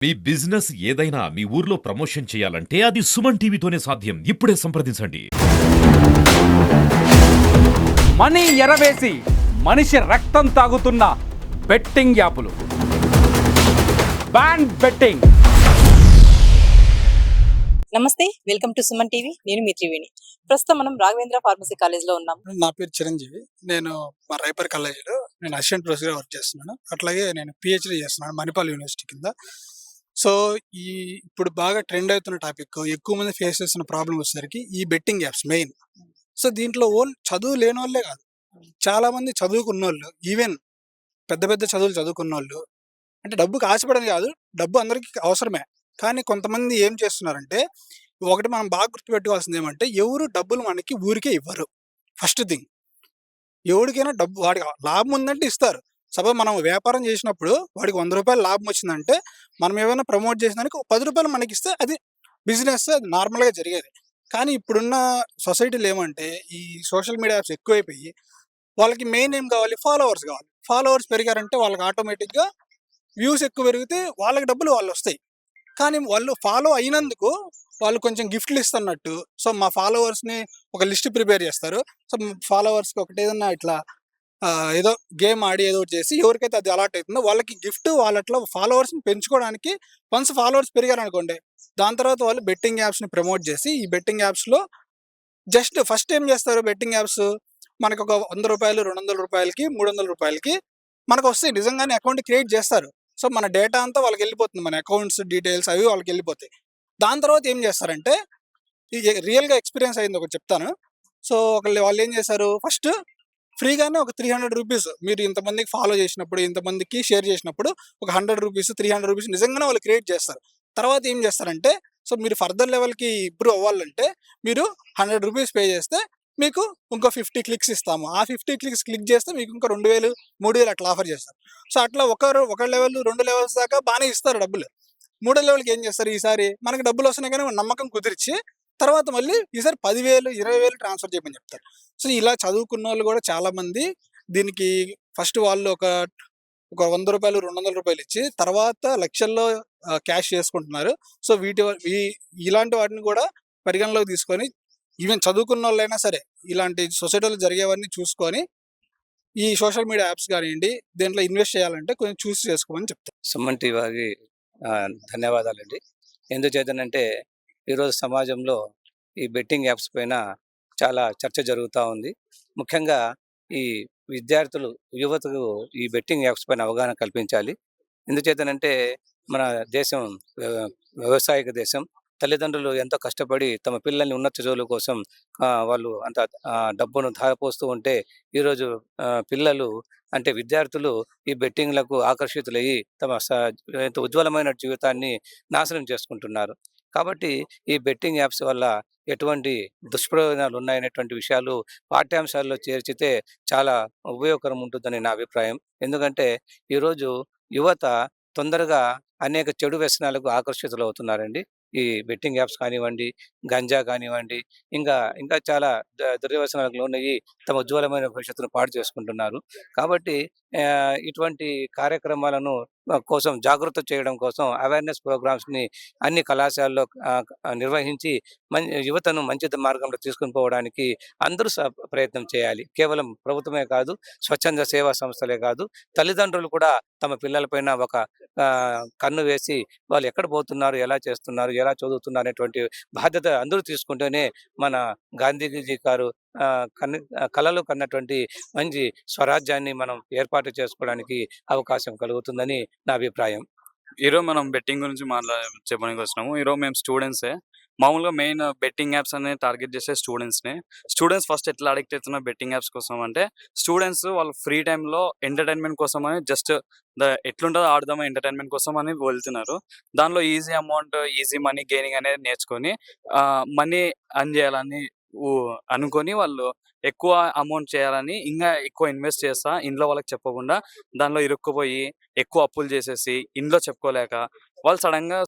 మీ business ఏదైనా మీ ఊర్లో promotion చేయాలంటే అది సుమన్ టీవీతోనే సాధ్యం. ఇప్పుడే సంప్రదించండి. మనీ ఎరవేసి మనిషి రక్తం తాగుతున్న బెట్టింగ్ యాపులు. Ban betting. నమస్తే, వెల్కమ్ టు సుమన్ టీవీ. నేను మీ త్రివేణి. ప్రస్తుతం మనం రాఘవేంద్ర ఫార్మసీ కాలేజ్లో ఉన్నాం. నా పేరు చిరంజీవి. నేను మా రైపర్ కాలేజీలో అసిస్టెంట్ ప్రొఫెసర్గా వర్క్ చేస్తున్నాను. అట్లాగే నేను పిహెచ్డి చేస్తున్నాను మణిపాల్ యూనివర్సిటీ కింద. సో ఇప్పుడు బాగా ట్రెండ్ అవుతున్న టాపిక్, ఎక్కువ మంది ఫేస్ చేస్తున్న ప్రాబ్లం వచ్చేసరికి ఈ బెట్టింగ్ యాప్స్ మెయిన్. సో దీంట్లో చదువు లేని వాళ్ళే కాదు, చాలా మంది చదువుకున్న వాళ్ళు, ఈవెన్ పెద్ద పెద్ద చదువులు చదువుకున్న వాళ్ళు, అంటే డబ్బుకి ఆశపడని కాదు, డబ్బు అందరికీ అవసరమే. కానీ కొంతమంది ఏం చేస్తున్నారంటే, ఒకటి మనం బాగా గుర్తుపెట్టుకోవాల్సింది ఏమంటే, ఎవరు డబ్బులు మనకి ఊరికే ఇవ్వరు. ఫస్ట్ థింగ్, ఎవరికైనా డబ్బు వాడికి లాభం ఉందంటే ఇస్తారు. సపోజ్ మనం వ్యాపారం చేసినప్పుడు వాడికి 100 రూపాయలు లాభం వచ్చిందంటే, మనం ఏమైనా ప్రమోట్ చేసిన దానికి 10 రూపాయలు మనకి ఇస్తే అది బిజినెస్, అది నార్మల్గా జరిగేది. కానీ ఇప్పుడున్న సొసైటీలో ఏమంటే, ఈ సోషల్ మీడియా యాప్స్ ఎక్కువైపోయి వాళ్ళకి మెయిన్ ఏం కావాలి, ఫాలోవర్స్ కావాలి. ఫాలోవర్స్ పెరిగారంటే వాళ్ళకి ఆటోమేటిక్గా వ్యూస్ ఎక్కువ పెరిగితే వాళ్ళకి డబ్బులు వాళ్ళు వస్తాయి. కానీ వాళ్ళు ఫాలో అయినందుకు వాళ్ళు కొంచెం గిఫ్ట్లు ఇస్తున్నట్టు, సో మా ఫాలోవర్స్ని ఒక లిస్ట్ ప్రిపేర్ చేస్తారు. సో ఫాలోవర్స్కి ఒకటి ఏదన్నా ఇట్లా ఏదో గేమ్ ఆడి ఏదో ఒకటి చేసి ఎవరికైతే అది అలాట్ అవుతుందో వాళ్ళకి గిఫ్ట్, వాళ్ళట్లో ఫాలోవర్స్ని పెంచుకోవడానికి. వన్స్ ఫాలోవర్స్ పెరిగారనుకోండి, దాని తర్వాత వాళ్ళు బెట్టింగ్ యాప్స్ని ప్రమోట్ చేసి, ఈ బెట్టింగ్ యాప్స్లో జస్ట్ ఫస్ట్ ఏం చేస్తారు, బెట్టింగ్ యాప్స్ మనకు ఒక 100 రూపాయలు, 200 రూపాయలకి, 300 రూపాయలకి మనకు వస్తాయి. నిజంగానే అకౌంట్ క్రియేట్ చేస్తారు. సో మన డేటా అంతా వాళ్ళకి వెళ్ళిపోతుంది, మన అకౌంట్స్ డీటెయిల్స్ అవి వాళ్ళకి వెళ్ళిపోతాయి. దాని తర్వాత ఏం చేస్తారంటే, రియల్గా ఎక్స్పీరియన్స్ అయింది ఒకటి చెప్తాను. సో వాళ్ళు ఏం చేశారు, ఫస్ట్ ఫ్రీగానే ఒక 300 రూపీస్ మీరు ఇంతమందికి ఫాలో చేసినప్పుడు, ఇంతమందికి షేర్ చేసినప్పుడు ఒక 100 రూపీస్, 300 రూపీస్ నిజంగానే వాళ్ళు క్రియేట్ చేస్తారు. తర్వాత ఏం చేస్తారంటే, సో మీరు ఫర్దర్ లెవెల్కి ఇంప్రూవ్ అవ్వాలంటే మీరు 100 రూపీస్ పే చేస్తే మీకు ఇంకో 50 క్లిక్స్ ఇస్తాము. ఆ 50 క్లిక్స్ క్లిక్ చేస్తే మీకు ఇంకో 2000, 3000 అట్లా ఆఫర్ చేస్తారు. సో అట్లా ఒక లెవెల్, 2 లెవెల్స్ దాకా బాగానే ఇస్తారు డబ్బులు. 3వ లెవెల్కి ఏం చేస్తారు, ఈసారి మనకి డబ్బులు వస్తున్నాయి కానీ నమ్మకం కుదిరించి తర్వాత మళ్ళీ ఈసారి 10,000, 20,000 ట్రాన్స్ఫర్ చేయమని చెప్తారు. సో ఇలా చదువుకున్న వాళ్ళు కూడా చాలా మంది దీనికి ఫస్ట్ వాళ్ళు ఒక 100 రూపాయలు, 200 రూపాయలు ఇచ్చి తర్వాత లక్షల్లో క్యాష్ చేసుకుంటున్నారు. సో ఇలాంటి వాటిని కూడా పరిగణలోకి తీసుకొని, ఈవెన్ చదువుకున్న వాళ్ళైనా సరే ఇలాంటి సొసైటీలో జరిగేవన్నీ చూసుకొని ఈ సోషల్ మీడియా యాప్స్ కానివ్వండి, దీంట్లో ఇన్వెస్ట్ చేయాలంటే కొంచెం చూసి చేసుకోమని చెప్తారు. సుమన్ టీవీకి ధన్యవాదాలండి. ఎందుచేతనంటే ఈరోజు సమాజంలో ఈ బెట్టింగ్ యాప్స్ పైన చాలా చర్చ జరుగుతూ ఉంది. ముఖ్యంగా ఈ విద్యార్థులు, యువతకు ఈ బెట్టింగ్ యాప్స్ పైన అవగాహన కల్పించాలి. ఎందుచేతనంటే మన దేశం వ్యవసాయక దేశం. తల్లిదండ్రులు ఎంతో కష్టపడి తమ పిల్లల్ని ఉన్నత చదువుల కోసం వాళ్ళు అంత డబ్బును ధారపోస్తూ ఉంటే, ఈరోజు పిల్లలు అంటే విద్యార్థులు ఈ బెట్టింగ్లకు ఆకర్షితులయ్యి తమ ఎంతో ఉజ్వలమైన జీవితాన్ని నాశనం చేసుకుంటున్నారు. కాబట్టి ఈ బెట్టింగ్ యాప్స్ వల్ల ఎటువంటి దుష్ప్రయోజనాలు ఉన్నాయనేటువంటి విషయాలు పాఠ్యాంశాల్లో చేర్చితే చాలా ఉపయోగకరం ఉంటుందని నా అభిప్రాయం. ఎందుకంటే ఈరోజు యువత తొందరగా అనేక చెడు వ్యసనాలకు ఆకర్షితులవుతున్నారండి. ఈ బెట్టింగ్ యాప్స్ కానివ్వండి, గంజా కానివ్వండి, ఇంకా ఇంకా చాలా దుర్వ్యసనాలకు లోనయ్యి తమ ఉజ్వలమైన భవిష్యత్తును పాడు చేసుకుంటున్నారు. కాబట్టి ఇటువంటి కార్యక్రమాలను కోసం జాగృత చేయడం కోసం అవేర్‌నెస్ ప్రోగ్రామ్స్‌ని అన్ని కళాశాలలో నిర్వహించి యువతను మంచి మార్గంలో తీసుకొని పోవడానికి అందరూ ప్రయత్నం చేయాలి. కేవలం ప్రభుత్వమే కాదు, స్వచ్ఛంద సేవా సంస్థలే కాదు, తల్లిదండ్రులు కూడా తమ పిల్లలపైన ఒక కన్ను వేసి వాళ్ళు ఎక్కడ పోతున్నారు, ఎలా చేస్తున్నారు, ఎలా చదువుతున్నారు అనేటువంటి బాధ్యత అందరూ తీసుకుంటేనే మన గాంధీజీ గారు కలలు కన్నటువంటి మంచి స్వరాజ్యాన్ని మనం ఏర్పాటు చేసుకోవడానికి అవకాశం కలుగుతుందని నా అభిప్రాయం. ఈరోజు మనం బెట్టింగ్ గురించి చెప్పడానికి వచ్చినాము. ఈరోజు మేము స్టూడెంట్సే. మామూలుగా మెయిన్ బెట్టింగ్ యాప్స్ అనేది టార్గెట్ చేసే స్టూడెంట్స్ని. స్టూడెంట్స్ ఫస్ట్ ఎట్లా అడిక్ట్ అవుతున్నారు బెట్టింగ్ యాప్స్ కోసం అంటే, స్టూడెంట్స్ వాళ్ళ ఫ్రీ టైంలో ఎంటర్టైన్మెంట్ కోసం అని జస్ట్ ఎట్లుంటుందో ఆడదామా ఎంటర్టైన్మెంట్ కోసం అని వెళ్తున్నారు. దానిలో easy amount, easy money gaining అనేది నేర్చుకొని మనీ అర్న్ చేయాలని అనుకొని వాళ్ళు ఎక్కువ అమౌంట్ చేయాలని ఇంకా ఎక్కువ ఇన్వెస్ట్ చేస్తా ఇంట్లో వాళ్ళకి చెప్పకుండా దానిలో ఇరుక్కుపోయి ఎక్కువ అప్పులు చేసేసి ఇంట్లో చెప్పుకోలేక వాళ్ళు సడన్గా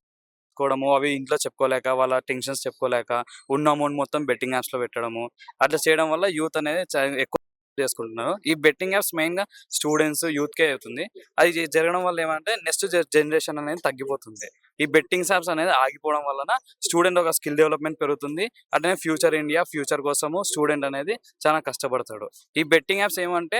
కోవడము, అవి ఇంట్లో చెప్పుకోలేక వాళ్ళ టెన్షన్స్ చెప్పుకోలేక ఉన్న అమౌంట్ మొత్తం బెట్టింగ్ యాప్స్‌లో పెట్టడము. అట్లా చేయడం వల్ల యూత్ అనేది ఎక్కువ చేసుకుంటున్నారు. ఈ బెట్టింగ్ యాప్స్ మెయిన్‌గా స్టూడెంట్స్, యూత్‌కే అవుతుంది. అది జరగడం వల్ల ఏమంటే నెక్స్ట్ జనరేషన్ అనేది తగ్గిపోతుంది. ఈ బెట్టింగ్స్ యాప్స్ అనేది ఆగిపోవడం వలన స్టూడెంట్ ఒక స్కిల్ డెవలప్‌మెంట్ పెరుగుతుంది. అట్లనే ఫ్యూచర్ ఇండియా, ఫ్యూచర్ కోసము స్టూడెంట్ అనేది చాలా కష్టపడతాడు. ఈ బెట్టింగ్ యాప్స్ ఏమంటే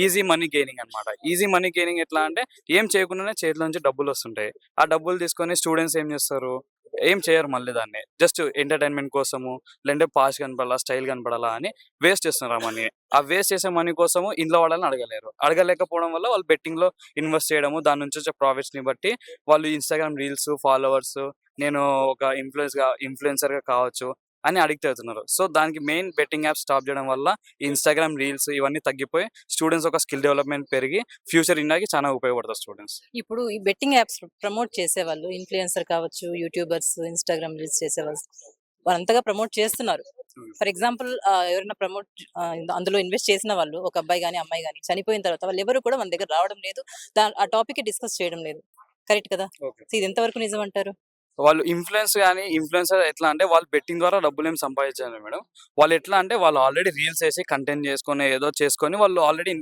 ఈజీ మనీ గెయినింగ్ అన్నమాట. ఈజీ మనీ గెయినింగ్ ఎట్లా అంటే ఏం చేయకుండానే చేతిలో నుంచి డబ్బులొస్తుంటాయి. ఆ డబ్బులు తీసుకొని స్టూడెంట్స్ ఏం చేస్తారు? ఏం చేయరు మళ్ళీ దాన్ని. జస్ట్ ఎంటర్‌టైన్‌మెంట్ కోసము, లేదంటే పాష్ కనపడాలా, స్టైల్ కనపడాలా అని వేస్ట్ చేస్తున్నారు ఆ మనీ. ఆ వేస్ట్ చేసే మనీ కోసము ఇంట్లో వాళ్ళని అడగలేరు. అడగలేకపోవడం వల్ల వాళ్ళు బెట్టింగ్‌లో ఇన్వెస్ట్ చేయడము, దాని నుంచి వచ్చే ప్రాఫిట్స్‌ని బట్టి వాళ్ళు ఇన్‌స్టాగ్రామ్ రీల్స్, ఫాలోవర్స్, నేను ఒక ఇన్‌ఫ్లుయెన్సర్‌గా కావచ్చు అని అడిక్ట్ అవుతున్నారు. సో, దానికి మెయిన్ బెట్టింగ్ యాప్స్ స్టాప్ చేయడం వల్ల ఇన్‌స్టాగ్రామ్ రీల్స్ ఇవన్నీ తగ్గిపోయి స్టూడెంట్స్ ఒక స్కిల్ డెవలప్‌మెంట్ పెరిగి ఫ్యూచర్ ఇండియాకి చాలా ఉపయోగపడతారు స్టూడెంట్స్. ఇప్పుడు ఈ బెట్టింగ్ యాప్స్ ప్రమోట్ చేసేవాళ్ళు ఇన్‌ఫ్లుయెన్సర్ కావచ్చు, యూట్యూబర్స్, ఇన్‌స్టాగ్రామ్ రీల్స్ చేసేవాళ్ళు వాళ్ళంతగా ప్రమోట్ చేస్తున్నారు. ఫర్ ఎగ్జాంపుల్ ఎవరైనా అందులో ఇన్వెస్ట్ చేసిన వాళ్ళు ఒక అబ్బాయి గాని, అమ్మాయి గాని చనిపోయిన తర్వాత వాళ్ళెవరు కూడా మన దగ్గర రావడం లేదు. ఆ టాపిక్ డిస్కస్ చేయడం లేదు. కరెక్ట్ కదా? ఓకే. సో, ఇది ఎంతవరకు నిజం అంటారు? వాళ్ళు ఇన్‌ఫ్లుయెన్సర్ ఎట్లా అంటే వాళ్ళు బెట్టింగ్ ద్వారా డబ్బులేం సంపాదించరు మేడం. వాళ్ళు ఎట్లా అంటే వాళ్ళు ఆల్రెడీ రీల్స్ ఏసి కంటెంట్ చేసుకొని ఏదో చేసుకొని వాళ్ళు ఆల్రెడీ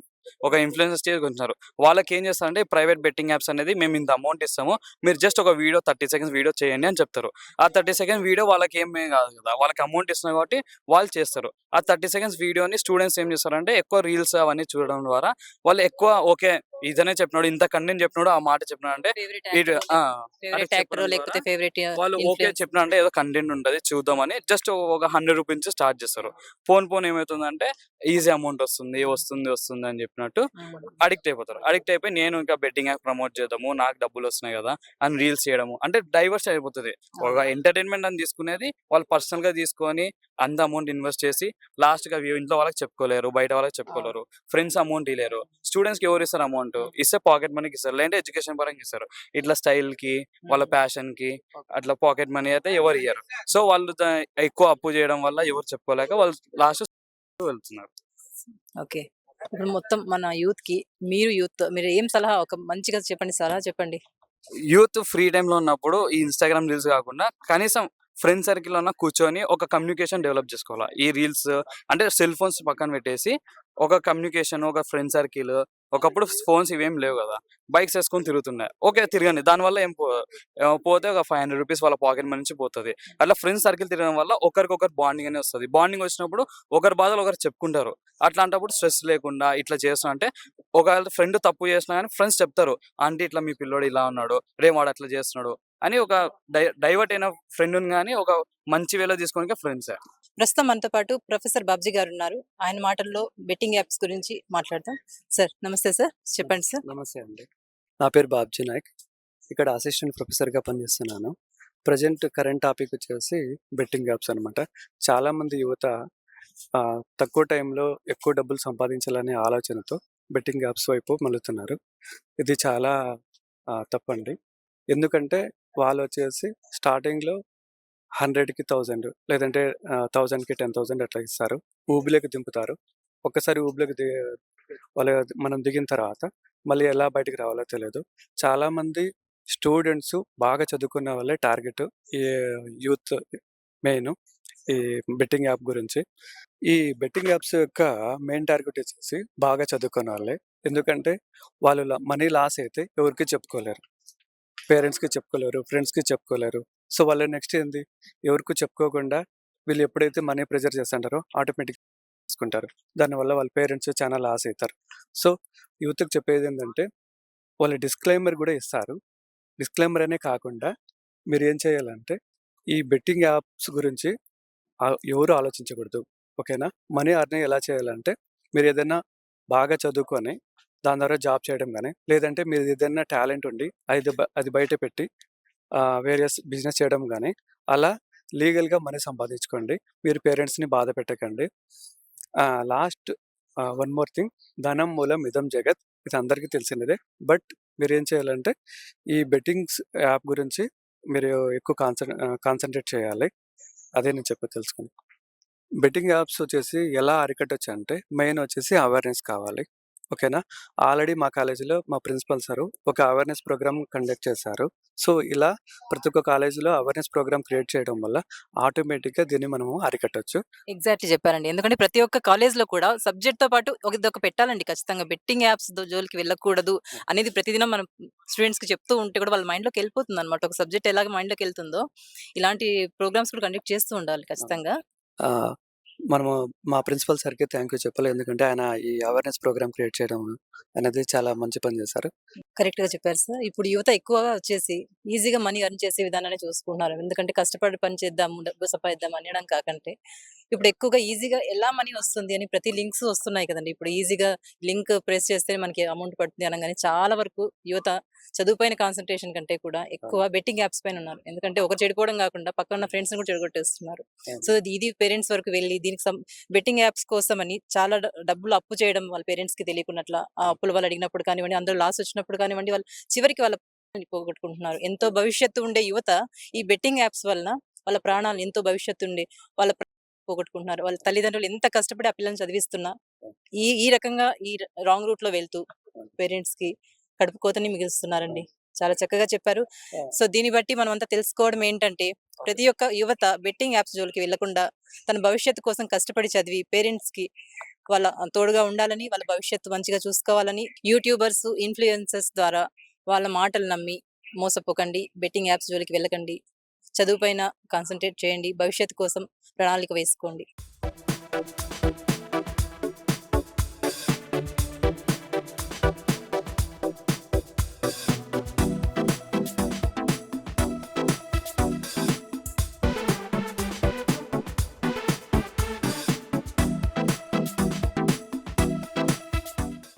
ఒక ఇన్‌ఫ్లుయెన్సర్ స్టేజ్‌కి వచ్చినారు. వాళ్ళకేం చేస్తారంటే ప్రైవేట్ బెట్టింగ్ యాప్స్ అనేది మేము ఇంత అమౌంట్ ఇస్తాము. మీరు జస్ట్ ఒక వీడియో 30 సెకండ్స్ వీడియో చేయండి అని చెప్తారు. ఆ 30 సెకండ్స్ వీడియో వాళ్ళకేమీ కాదు కదా! వాళ్ళకి అమౌంట్ ఇస్తున్నాం కాబట్టి వాళ్ళు చేస్తారు. ఆ 30 సెకండ్స్ వీడియోని స్టూడెంట్స్ ఏం చేస్తారంటే ఎక్కువ రీల్స్ అవన్నీ చూడడం ద్వారా వాళ్ళు ఎక్కువ ఓకే. ఇతనే చెప్పినాడు, ఇంత కంటెంట్ చెప్పినాడు, ఆ మాట చెప్పినాడు అంటే ఫేవరెట్ ఇటు యాక్టర్ ఆ! అంటే ఫేవరెట్ యాక్టరో చెప్పడం లేకపోతే ద్వారా ఫేవరెట్ వాళ్ళు ఓకే ఇన్‌ఫ్లుయెన్సర్. చెప్పినా అంటే ఏదో కంటెంట్ ఉంటది చూద్దామని జస్ట్ ఒక 100 రూపీస్ నుంచి స్టార్ట్ చేస్తారు. పోను ఏమైతుందంటే ఈజీ అమౌంట్ వస్తుంది అని చెప్పినట్టు అడిక్ట్ అయిపోతారు. అడిక్ట్ అయిపోయి నేను ఇంకా బెట్టింగ్ యాప్ ప్రమోట్ చేద్దాము, నాకు డబ్బులొస్తున్నాయి గదా! అని రీల్స్ చేయడము. అంటే డైవర్స్ అయిపోతది. ఒక ఎంటర్‌టైన్‌మెంట్ అని తీసుకునేది వాళ్ళు పర్సనల్‌గా తీసుకొని అంత అమౌంట్ ఇన్వెస్ట్ చేసి లాస్ట్‌కి అవి ఇంట్లో వాళ్ళకి చెప్పుకోలేరు, బయట వాళ్ళకి చెప్పుకోలేరు. Friends amount ఇయ్యలేరు. స్టూడెంట్స్‌కి ఎవరిస్తారు అమౌంట్? ఇస్తే పాకెట్ మనీకి ఇస్తారు. లేదంటే ఎడ్యుకేషన్ పరంగా ఇస్తారు. ఇట్లా స్టైల్‌కి, వాళ్ళ ప్యాషన్‌కి అట్లా పాకెట్ మనీ అయితే ఎవరు ఇయ్యరు. సో, వాళ్ళు ఎక్కువ అప్పు చేయడం వల్ల ఎవరు చెప్పుకోలేక వాళ్ళు లాస్ట్ వెళ్తున్నారు. ఓకే. ఇప్పుడు మొత్తం మన మీరు ఏం సలహా ఒక మంచిగా చెప్పండి. సలహా చెప్పండి. యూత్ ఫ్రీ టైమ్‌లో ఉన్నప్పుడు ఈ ఇన్‌స్టాగ్రామ్ రీల్స్ కాకుండా కనీసం ఫ్రెండ్ సర్కిల్‌లోన కూర్చొని ఒక కమ్యూనికేషన్ డెవలప్ చేసుకోవాల. ఈ రీల్స్ అంటే సెల్ ఫోన్స్ పక్కన పెట్టేసి ఒక కమ్యూనికేషన్, ఒక ఫ్రెండ్ సర్కిల్ ఒకప్పుడు ఫోన్స్ ఇవేం లేవు గదా! బైక్స్ ఏసుకొని తిరుగుతున్నాయి. ఓకే. తిరగండి. దానివల్ల ఏం పోతే ఒక 500 రూపీస్ వాళ్ళ పాకెట్ మనీ నుంచి పోతది. అట్లా ఫ్రెండ్స్ సర్కిల్ తిరగడం వల్ల ఒకరికొకరు బాండింగ్ అనేది వస్తది. బాండింగ్ వచ్చినప్పుడు ఒకరి బాధలు ఒకరు చెప్పుకుంటారు. అట్లాంటప్పుడు స్ట్రెస్ లేకుండా ఇట్లా చేస్తున్నా అంటే ఒకవేళ ఫ్రెండ్ తప్పు చేసినా గాని ఫ్రెండ్స్ చెప్తారు. ఆంటీ ఇట్లా మీ పిల్లోడు ఇలా ఉన్నాడు. వాడు అట్లా చేస్తున్నాడు అని ఒక డైవర్ట్ అయిన ఫ్రెండ్‌ని గాని ఒక మంచి వేలో తీసుకోవడానికే ఫ్రెండ్సే. ప్రస్తుతం మనతో పాటు ప్రొఫెసర్ బాబ్జీ గారు ఉన్నారు. ఆయన మాటల్లో బెట్టింగ్ యాప్స్ గురించి మాట్లాడదాం. సార్ నమస్తే సార్. చెప్పండి సార్. నమస్తే అండి. నా పేరు బాబ్జీ నాయక్. ఇక్కడ అసిస్టెంట్ ప్రొఫెసర్‌గా పనిచేస్తున్నాను. ప్రెజెంట్ కరెంట్ టాపిక్ వచ్చేసి బెట్టింగ్ యాప్స్ అనమాట. చాలామంది యువత తక్కువ టైంలో ఎక్కువ డబ్బులు సంపాదించాలనే ఆలోచనతో బెట్టింగ్ యాప్స్ వైపు మళ్లుతున్నారు. ఇది చాలా తప్పండి. ఎందుకంటే వాళ్ళొచ్చేసి స్టార్టింగ్‌లో 100కి 1000 లేదంటే 1000కి 10,000 అట్లా ఇస్తారు. ఊబిలోకి దింపుతారు. ఒక్కసారి ఊబిలోకి మనం దిగిన తర్వాత మళ్ళీ ఎలా బయటికి రావాలో తెలీదు. చాలామంది స్టూడెంట్స్ బాగా చదువుకున్న వాళ్ళే టార్గెట్ ఈ యూత్ మెయిన్ ఈ బెట్టింగ్ యాప్ గురించి. ఈ బెట్టింగ్ యాప్స్ యొక్క మెయిన్ టార్గెట్ వచ్చేసి బాగా చదువుకున్న వాళ్ళే. ఎందుకంటే వాళ్ళు మనీ లాస్ అయితే ఎవరికీ చెప్పుకోలేరు. పేరెంట్స్‌కి చెప్పుకోలేరు, ఫ్రెండ్స్‌కి చెప్పుకోలేరు. సో, వాళ్ళు నెక్స్ట్ ఏంది ఎవరికీ చెప్పుకోకుండా వీళ్ళు ఎప్పుడైతే మనీ ప్రెజర్ చేస్తుంటారో ఆటోమేటిక్‌గా తీసుకుంటారు. దానివల్ల వాళ్ళ పేరెంట్స్ చాలా లాస్ అయితారు. సో, యూత్‌కి చెప్పేదేంటంటే వాళ్ళు డిస్క్లైమర్ గూడా ఇస్తారు. డిస్క్లైమర్ అనే కాకుండా మీరేం చేయాలంటే ఈ బెట్టింగ్ యాప్స్ గురించి ఎవరు ఆలోచించకూడదు. ఓకేనా? మనీ ఎర్న్ ఎలా చేయాలంటే మీరేదైనా బాగా చదువుకొని దాని ద్వారా జాబ్ చేయడం గానీ, లేదంటే మీదేదైనా టాలెంట్ ఉండి అది బయట పెట్టి వేరియస్ బిజినెస్ చేయడం గానీ, అలా లీగల్‌గా మనీ సంపాదించుకోండి. మీరు పేరెంట్స్‌ని బాధ పెట్టకండి. లాస్ట్ వన్ మోర్ థింగ్, ధనం మూలం ఇదం జగత్. ఇది అందరికీ తెలిసినదే. బట్ మీరేం చేయాలంటే ఈ బెట్టింగ్స్ యాప్ గురించి మీరు ఎక్కువ కాన్సంట్రేట్ చేయాలి. అదే నేను తెలుసుకుంది. బెట్టింగ్ యాప్స్ వచ్చేసి ఎలా అరికట్టొచ్చంటే మెయిన్ వచ్చేసి అవేర్‌నెస్ కావాలి. ఓకేనా? ఆల్రెడీ మా కాలేజీలో మా ప్రిన్సిపల్ సారు ఒక అవేర్‌నెస్ ప్రోగ్రామ్ కండక్ట్ చేశారు. సో, ఇలా ప్రతి ఒక్క కాలేజీలో అవేర్‌నెస్ ప్రోగ్రామ్ క్రియేట్ చేయడం వల్ల ఆటోమేటిక్‌గా దీన్ని మనము అరికట్టొచ్చు. ఎగ్జాక్ట్‌లీ చెప్పారండి. ఎందుకంటే ప్రతి ఒక్క కాలేజ్‌లో కూడా సబ్జెక్ట్‌తో పాటు ఇదొక పెట్టాలండి ఖచ్చితంగా. బెట్టింగ్ యాప్స్ జోలికి వెళ్ళకూడదు అనేది ప్రతిదినం మనం స్టూడెంట్స్‌కి చెప్తూ ఉంటే కూడా వాళ్ళ మైండ్‌లోకెళ్ళిపోతుందనమాట. ఒక సబ్జెక్ట్ ఎలాగ మైండ్‌లోకెళ్తుందో, ఇలాంటి ప్రోగ్రామ్స్ కూడా కండక్ట్ చేస్తూ ఉండాలి ఖచ్చితంగా. ఆహ్, మనము మా ప్రిన్సిపల్ సార్‌కి థాంక్ యూ చెప్పాలి. ఎందుకంటే ఆయన ఈ అవేర్‌నెస్ ప్రోగ్రామ్ క్రియేట్ చేయడం అనేది చాలా మంచి పని చేశారు. కరెక్ట్‌గా చెప్పారు సార్. ఇప్పుడు యువత ఎక్కువగా వచ్చేసి ఈజీగా మనీ ఎర్న్ చేసే విధానాన్ని చూసుకుంటున్నారు. ఎందుకంటే కష్టపడి పని చేద్దాము, డబ్బు సంపాదిద్దాం అనడం కాకంటే, ఇప్పుడు ఎక్కువగా ఈజీగా ఎలా మనీ వస్తుంది అని ప్రతి లింక్స్ వస్తున్నాయి కదండీ! ఇప్పుడు ఈజీగా లింక్ ప్రెస్ చేస్తే మనకి అమౌంట్ పడుతుంది అనంగానే చాలా వరకు యువత చదువు పైన కాన్సంట్రేషన్ కంటే కూడా ఎక్కువ బెట్టింగ్ యాప్స్ పైన ఉన్నారు. ఎందుకంటే ఒకరు చెడిపోవడం కాకుండా పక్కన ఉన్న ఫ్రెండ్స్‌ని కూడా చెడగొట్టేస్తున్నారు. సో, ఇది పేరెంట్స్ వరకు వెళ్లి దీనికి బెట్టింగ్ యాప్స్ కోసమని చాలా డబ్బులు అప్పు చేయడం వాళ్ళ పేరెంట్స్‌కి తెలియకున్నట్ల ఆ అప్పుల వాళ్ళు అడిగినప్పుడు కానివ్వండి, అందులో లాస్ వచ్చినప్పుడు కానివ్వండి, వాళ్ళు చివరికి వాళ్ళ ప్రాణాల్ని పోగొట్టుకుంటున్నారు. ఎంతో భవిష్యత్తు ఉండే యువత ఈ బెట్టింగ్ యాప్స్ వలన వాళ్ళ ప్రాణాలు ఎంతో భవిష్యత్తు ఉండి వాళ్ళ పోగొట్టుకుంటున్నారు. వాళ్ళ తల్లిదండ్రులు ఎంత కష్టపడి ఆ పిల్లల్ని చదివిస్తున్నా ఈ ఈ రకంగా రాంగ్ రూట్‌లో వెళ్తూ పేరెంట్స్‌కి కడుపు కోతని మిగులుస్తున్నారండి. చాలా చక్కగా చెప్పారు. సో, దీన్ని బట్టి మనమంతా తెలుసుకోవడం ఏంటంటే, ప్రతి ఒక్క యువత బెట్టింగ్ యాప్స్ జోలికి వెళ్ళకుండా, తన భవిష్యత్తు కోసం కష్టపడి చదివి పేరెంట్స్‌కి వాళ్ళ తోడుగా ఉండాలని, వాళ్ళ భవిష్యత్తు మంచిగా చూసుకోవాలని, యూట్యూబర్స్, ఇన్‌ఫ్లుయెన్సర్స్ ద్వారా వాళ్ళ మాటలు నమ్మి మోసపోకండి. బెట్టింగ్ యాప్స్ జోలికి వెళ్ళకండి. చదువు పైన కాన్సంట్రేట్ చేయండి. భవిష్యత్తు కోసం ప్రణాళిక వేసుకోండి.